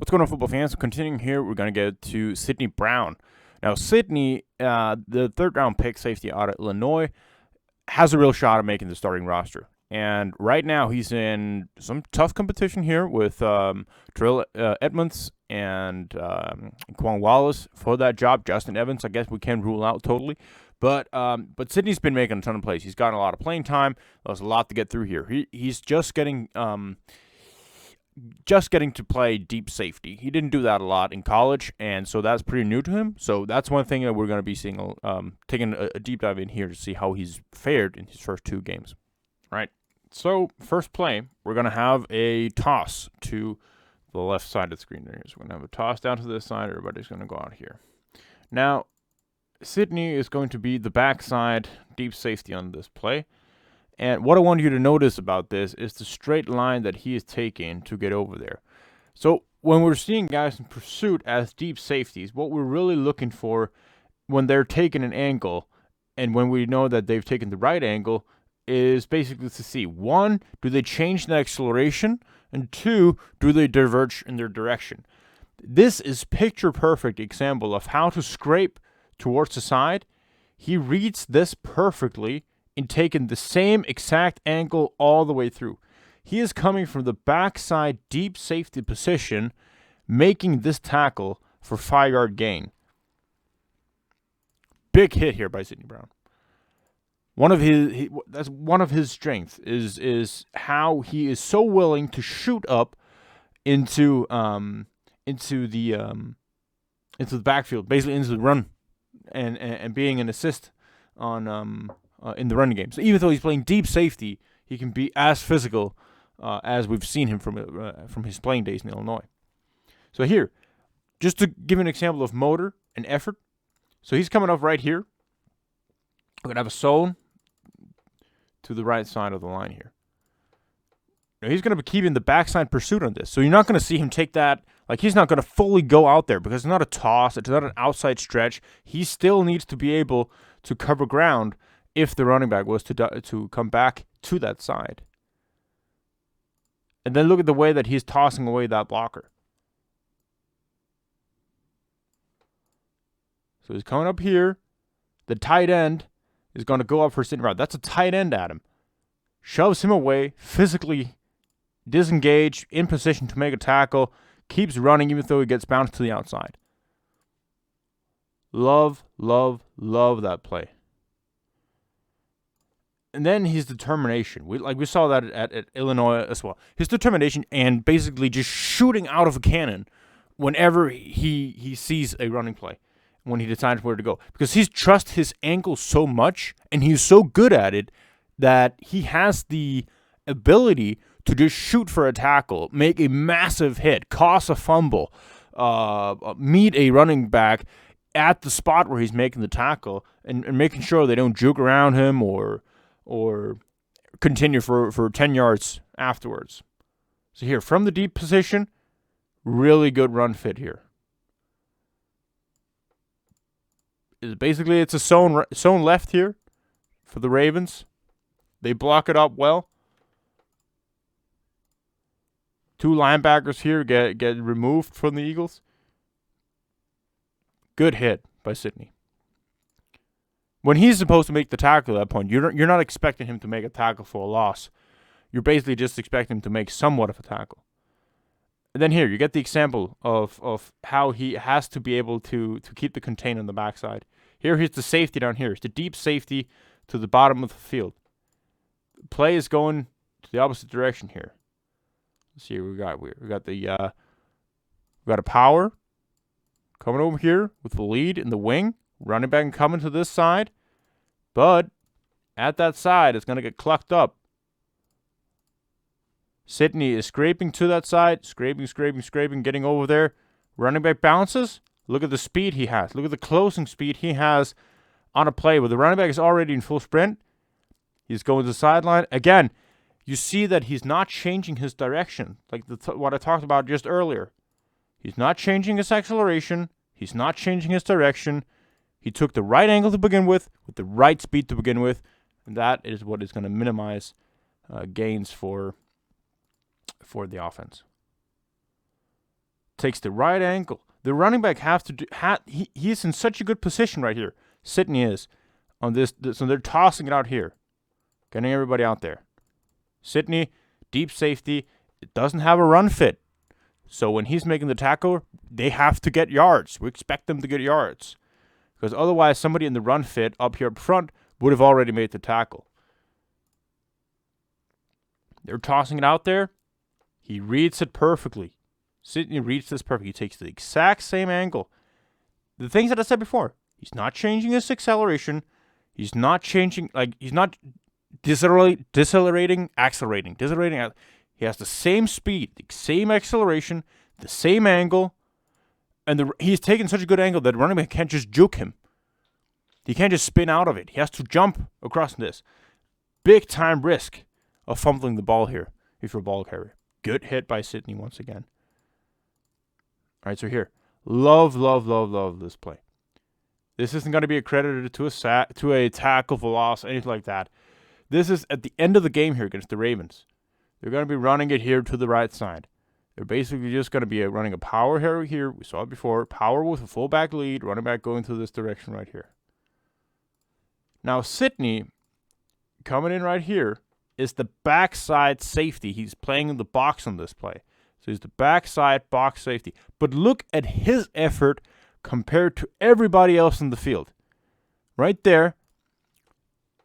What's going on, football fans? Continuing here, we're going to get to Sidney Brown. Now, Sidney, the third-round pick safety out of Illinois, has a real shot at making the starting roster. And right now, he's in some tough competition here with Terrell Edmonds and Quan Wallace for that job. Justin Evans, I guess we can rule out totally. But Sidney's been making a ton of plays. He's gotten a lot of playing time. There's a lot to get through here. He's just getting to play deep safety. He didn't do that a lot in college, and so that's pretty new to him. So that's one thing that we're going to be seeing, taking a deep dive in here to see how he's fared in his first two games. Right. So first play, we're going to have a toss to the left side of the screen there. So we're going to have a toss down to this side. Everybody's going to go out here. Now, Sidney is going to be the backside deep safety on this play. And what I want you to notice about this is the straight line that he is taking to get over there. So when we're seeing guys in pursuit as deep safeties, what we're really looking for when they're taking an angle and when we know that they've taken the right angle is basically to see, one, do they change the acceleration? And two, do they diverge in their direction? This is picture-perfect example of how to scrape towards the side. He reads this perfectly in taking the same exact angle all the way through. He is coming from the backside deep safety position, making this tackle for 5-yard gain. Big hit here by Sidney Brown. That's one of his strengths is how he is so willing to shoot up into the backfield, basically into the run, and being an assist on in the running game. So even though he's playing deep safety, he can be as physical as we've seen him from his playing days in Illinois. So here, just to give an example of motor and effort. So he's coming up right here. We're going to have a zone to the right side of the line here. Now he's going to be keeping the backside pursuit on this. So you're not going to see him take that. Like, he's not going to fully go out there because it's not a toss. It's not an outside stretch. He still needs to be able to cover ground if the running back was to come back to that side. And then look at the way that he's tossing away that blocker. So he's coming up here. The tight end is going to go up for Sidney Brown. That's a tight end at him. Shoves him away, physically disengaged, in position to make a tackle, keeps running even though he gets bounced to the outside. Love, love, love that play. And then his determination. We saw that at Illinois as well. His determination and basically just shooting out of a cannon whenever he sees a running play, when he decides where to go. Because he trusts his ankle so much, and he's so good at it, that he has the ability to just shoot for a tackle, make a massive hit, cause a fumble, meet a running back at the spot where he's making the tackle, and making sure they don't juke around him or continue for 10 yards afterwards. So here, from the deep position, really good run fit here. Basically, it's a zone left here for the Ravens. They block it up well. Two linebackers here get removed from the Eagles. Good hit by Sidney. When he's supposed to make the tackle at that point, you're not expecting him to make a tackle for a loss. You're basically just expecting him to make somewhat of a tackle. And then here, you get the example of how he has to be able to keep the contain on the backside. Here's the safety down here. It's the deep safety to the bottom of the field. The play is going to the opposite direction here. Let's see what we got a power coming over here with the lead in the wing. Running back coming to this side. But at that side, it's going to get clucked up. Sidney is scraping to that side. Scraping, getting over there. Running back bounces. Look at the speed he has. Look at the closing speed he has on a play where the running back is already in full sprint. He's going to the sideline. Again, you see that he's not changing his direction, like what I talked about just earlier. He's not changing his acceleration. He's not changing his direction. He took the right angle to begin with the right speed to begin with, and that is what is going to minimize gains for the offense. takes the right angle. The running back has to do. He's in such a good position right here. Sidney is on this. So they're tossing it out here, getting everybody out there. Sidney, deep safety. It doesn't have a run fit. So when he's making the tackle, they have to get yards. We expect them to get yards. Because otherwise, somebody in the run fit up here up front would have already made the tackle. They're tossing it out there. He reads it perfectly. Sidney reads this perfectly. He takes the exact same angle. The things that I said before. He's not changing his acceleration. He's not changing, he's not decelerating, accelerating. He has the same speed, the same acceleration, the same angle. And he's taking such a good angle that the running back can't just juke him. He can't just spin out of it. He has to jump across this. Big time risk of fumbling the ball here if you're a ball carrier. Good hit by Sidney once again. All right, so here. Love this play. This isn't going to be accredited to a tackle for loss, anything like that. This is at the end of the game here against the Ravens. They're going to be running it here to the right side. They're basically just going to be running a power here. We saw it before. Power with a fullback lead. Running back going to this direction right here. Now, Sidney, coming in right here, is the backside safety. He's playing in the box on this play. So he's the backside box safety. But look at his effort compared to everybody else in the field. Right there.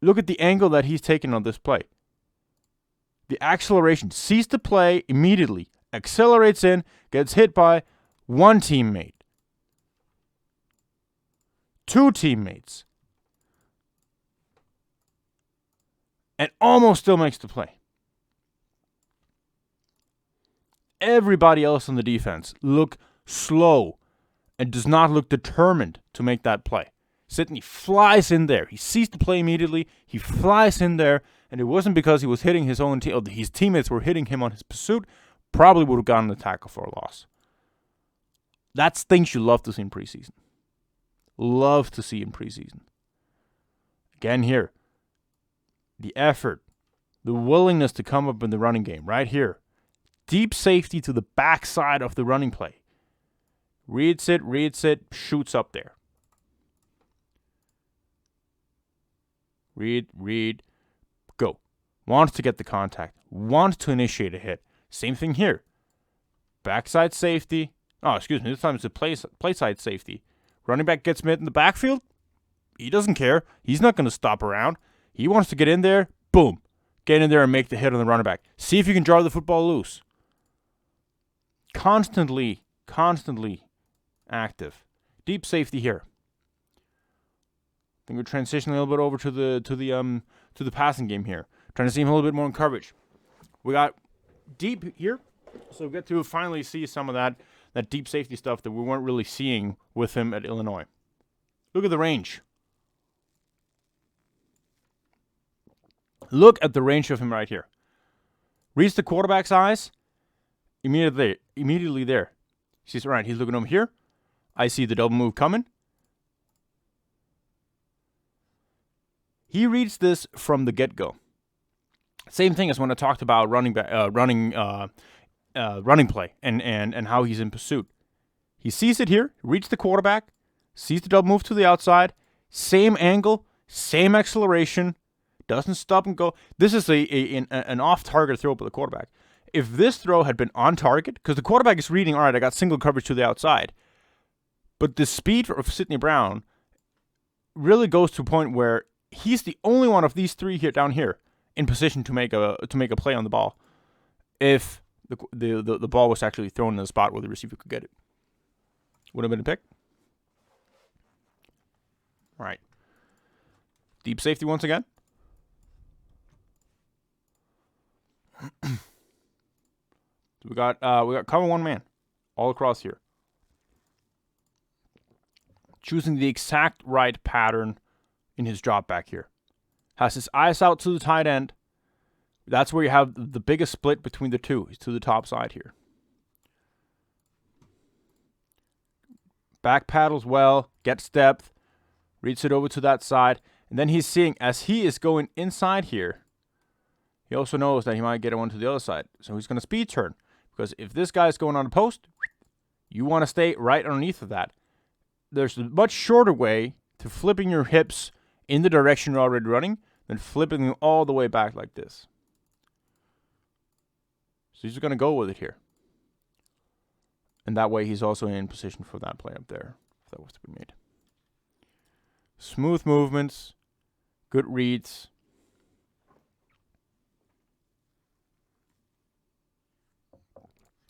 Look at the angle that he's taking on this play. The acceleration. Sees the play immediately. Accelerates in. Gets hit by one teammate. Two teammates. And almost still makes the play. Everybody else on the defense look slow and does not look determined to make that play. Sidney flies in there. He sees the play immediately. He flies in there, and it wasn't because he was hitting his own team. His teammates were hitting him on his pursuit. Probably would have gotten the tackle for a loss. That's things you love to see in preseason. Love to see in preseason. Again here. The effort, the willingness to come up in the running game right here. Deep safety to the backside of the running play. Reads it, shoots up there. Read, go. Wants to get the contact. Wants to initiate a hit. Same thing here. Backside safety. Oh, excuse me. This time it's a play side safety. Running back gets met in the backfield. He doesn't care. He's not going to stop around. He wants to get in there. Boom. Get in there and make the hit on the running back. See if you can jar the football loose. Constantly active. Deep safety here. I think we're transitioning a little bit over to the passing game here. Trying to see him a little bit more in coverage. We got deep here, so we get to finally see some of that deep safety stuff that we weren't really seeing with him at Illinois. Look at the range. Look at the range of him right here. Reads the quarterback's eyes. Immediately there. He sees, right, he's looking over here. I see the double move coming. He reads this from the get-go. Same thing as when I talked about running play and how he's in pursuit. He sees it here, reads the quarterback, sees the double move to the outside, same angle, same acceleration, doesn't stop and go. This is an off-target throw by the quarterback. If this throw had been on target, because the quarterback is reading, all right, I got single coverage to the outside, but the speed of Sidney Brown really goes to a point where he's the only one of these three here down here in position to make a play on the ball. If the ball was actually thrown in the spot where the receiver could get it, would have been a pick. All right, deep safety once again. So we got cover one man all across here. Choosing the exact right pattern in his drop back here. Has his eyes out to the tight end. That's where you have the biggest split between the two. He's to the top side here. Back paddles well, gets depth, reads it over to that side, and then he's seeing, as he is going inside here, he also knows that he might get one to the other side. So he's going to speed turn. Because if this guy is going on the post, You want to stay right underneath of that. There's a much shorter way to flipping your hips in the direction you're already running than flipping them all the way back like this. So he's going to go with it here. And that way he's also in position for that play up there, if that was to be made. Smooth movements, good reads.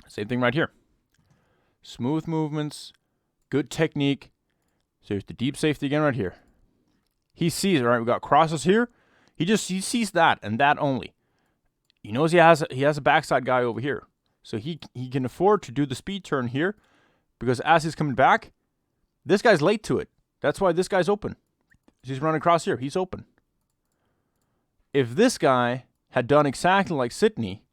Same thing right here. Smooth movements, good technique. So here's the deep safety again right here. He sees it, right? We got crosses here. He sees that and that only. He knows he has a backside guy over here. So he can afford to do the speed turn here because as he's coming back, this guy's late to it. That's why this guy's open. He's running across here. He's open. If this guy had done exactly like Sydney,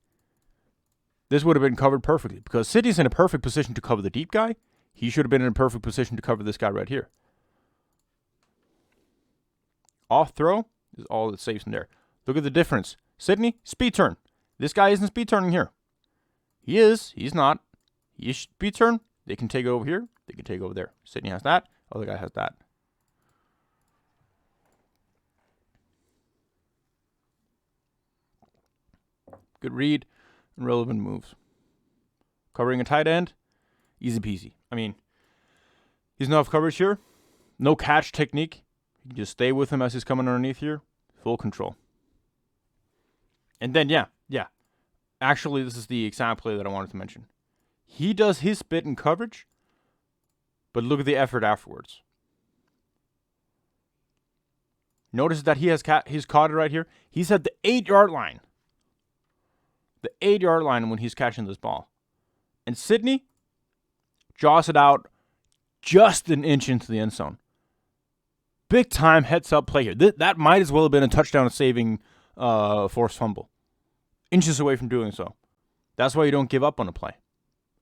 this would have been covered perfectly because Sydney's in a perfect position to cover the deep guy. He should have been in a perfect position to cover this guy right here. Off throw is all that saves in there. Look at the difference. Sydney, speed turn. This guy isn't speed turning here. He is. He's not. He is speed turn. They can take it over here. They can take it over there. Sydney has that. Other guy has that. Good read and relevant moves. Covering a tight end, easy peasy. I mean, he's enough coverage here. No catch technique. You can just stay with him as he's coming underneath here. Full control. And then, yeah. Actually, this is the exact play that I wanted to mention. He does his bit in coverage, but look at the effort afterwards. Notice that he's caught it right here. He's at the 8-yard line. The 8-yard line when he's catching this ball. And Sydney jaws it out just an inch into the end zone. Big time heads up play here. That might as well have been a touchdown saving forced fumble. Inches away from doing so. That's why you don't give up on a play.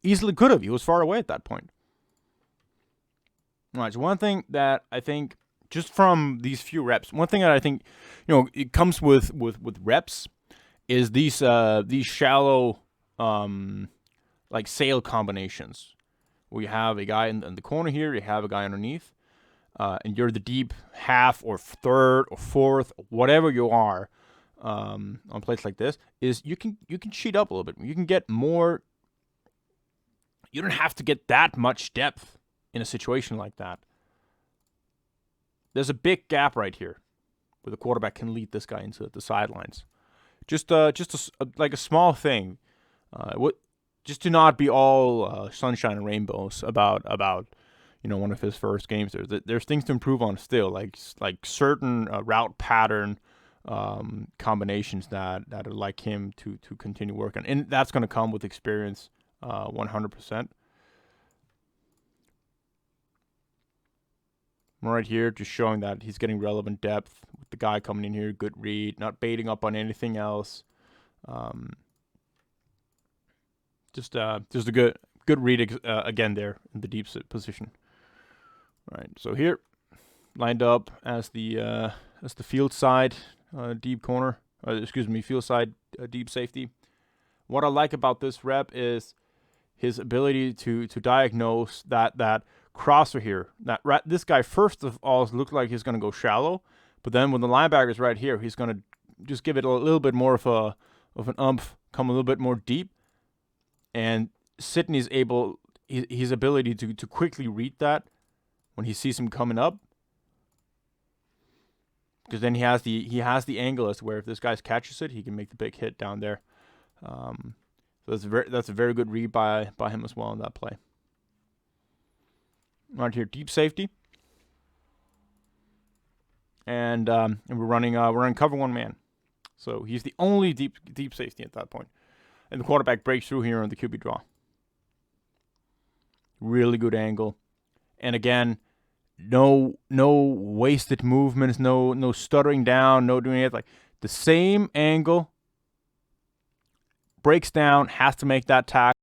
Easily could have. He was far away at that point. All right, so one thing that I think, just from these few reps, one thing that I think, it comes with reps is these shallow, like sail combinations. We have a guy in the corner here, you have a guy underneath, and you're the deep half or third or fourth, whatever you are, on plays like this, is you can cheat up a little bit. You can get more. You don't have to get that much depth in a situation like that. There's a big gap right here where the quarterback can lead this guy into the sidelines. Just like a small thing. Just to not be all sunshine and rainbows about one of his first games. There's things to improve on still, like certain route pattern combinations that I'd like him to continue working, and that's going to come with experience, 100%. Right here, just showing that he's getting relevant depth with the guy coming in here. Good read, not baiting up on anything else. Just a good read again there in the deep position. All right, so here lined up as the field side deep corner. Field side deep safety. What I like about this rep is his ability to diagnose that crosser here. This guy first of all looked like he's going to go shallow, but then when the linebacker's right here, he's going to just give it a little bit more of an umph, come a little bit more deep, and Sydney's his ability to quickly read that when he sees him coming up, because then he has the angle as to where if this guy catches it, he can make the big hit down there. So that's a very good read by him as well in that play. Right here, deep safety, and we're running cover one man, so he's the only deep safety at that point, and the quarterback breaks through here on the QB draw. Really good angle, and again, no wasted movements, no stuttering down, no doing it, like the same angle, breaks down, has to make that tackle.